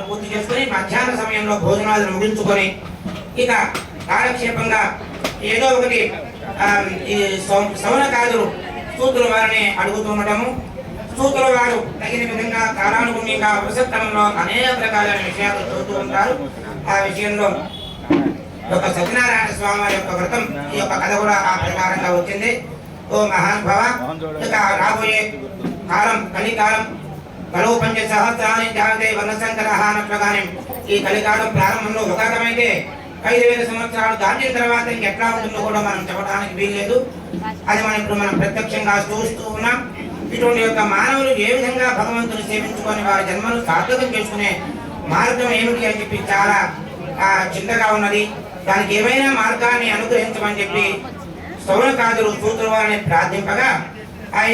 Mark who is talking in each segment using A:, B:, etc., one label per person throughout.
A: పూర్తి చేసుకుని మధ్యాహ్న సమయంలో భోజనాలను ముగించుకొని ఇక కాలక్షేపంగా ఏదో ఒకటి ఈ సౌనకాదులు సూతుల వారిని అడుగుతుండటము, సూతుల వారు తగిన విధంగా కాలానుగుణ్యంగా వసక్రమంలో అనేక రకాలైన విషయాలు చూస్తూ ఉంటారు. ఆ విషయంలో ఒక సత్యనారాయణ స్వామి వారి యొక్క వ్రతం ఈ యొక్క కథ కూడా ఆ ప్రకారంగా వచ్చింది. ఓ మహానుభావ, ఇక రాబోయే కాలం కలికాలం కలువు పంచ సహస్రాన్ని జాగ్రత్త వర్ణశంకర అన్నట్లుగానే ఈ కలికాలం ప్రారంభంలో ఒక రకమైతే 5000 సంవత్సరాలు దాటిన తర్వాత ఇంకెట్లా ఉంటుందో కూడా మనం చెప్పడానికి వీల్లేదు. అది మనం ప్రత్యక్షంగా చూస్తూ ఉన్నాం. ఇటువంటి యొక్క మానవులు ఏ విధంగా భగవంతుని సేవించుకొని వారి జన్మను సార్థకం చేసుకునే మార్గం ఏమిటి అని చెప్పి చాలా చింతగా ఉన్నది. దానికి ఏమైనా మార్గాన్ని అనుగ్రహించమని చెప్పి సౌనకాదులు సూతుల వారిని ప్రార్థింపగా,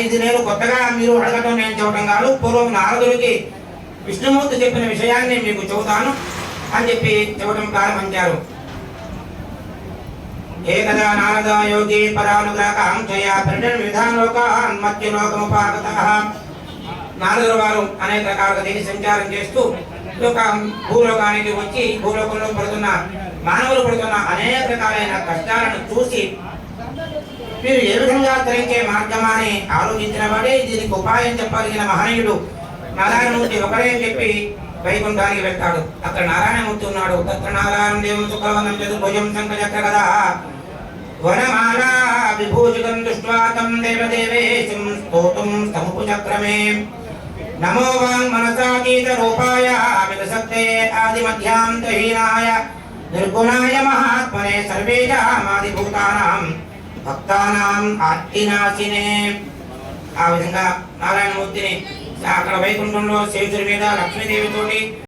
A: ఇది నేను కొత్తగా మీరు అడగటం నేను చెప్పడం కాదు, పూర్వం నారదుడికి విష్ణుమూర్తి చెప్పిన విషయాన్ని మీకు చెబుతాను అని చెప్పి చెప్పడం ప్రారంభించారు. ఏకదా నారద యోగి పరానుగ్రహకాంక్షయ పరిణన విధానలోకాన్ మధ్యలోకముపాగతః. నారదుల వారు అనేక రకాలుగా దేశ సంచారం చేస్తూ భూలోకానికి వచ్చి భూలోకంలో పడుతున్న మానవులు పడుతున్న అనేక రకాలైన కష్టాలను చూసి మీరు ఏ విధంగా తరించే మార్గమాని ఆలోచించిన వాడే దీనికి ఉపాయం చెప్పగలిగిన మహనీయుడు నారాయణమూర్తి ఒకరే అని చెప్పి వైకుంఠానికి వెళ్తాడు. అక్కడ నారాయణమూర్తి ఉన్నాడు. తత్ర నారాయణ దేవం శుక్రవందం చతుర్భుజం శంఖచక్ర గదా వనమాలా విభూషితం దృష్ట్వా తం దేవదేవేశం స్తోతుం సముపచక్రమే. నమో వాంగ్ మనసాతీత రూపాయ విలసక్తే ఆదిమధ్యాంతహీనాయ నిర్గుణాయ మహాత్మనే సర్వేషామాదిభూతానాం భక్తానాం ఆర్తినాశినే. ఆ విధంగా నారాయణమూర్తిని అక్కడ వైకుంఠంలో శేషుడి మీద లక్ష్మీదేవితోటి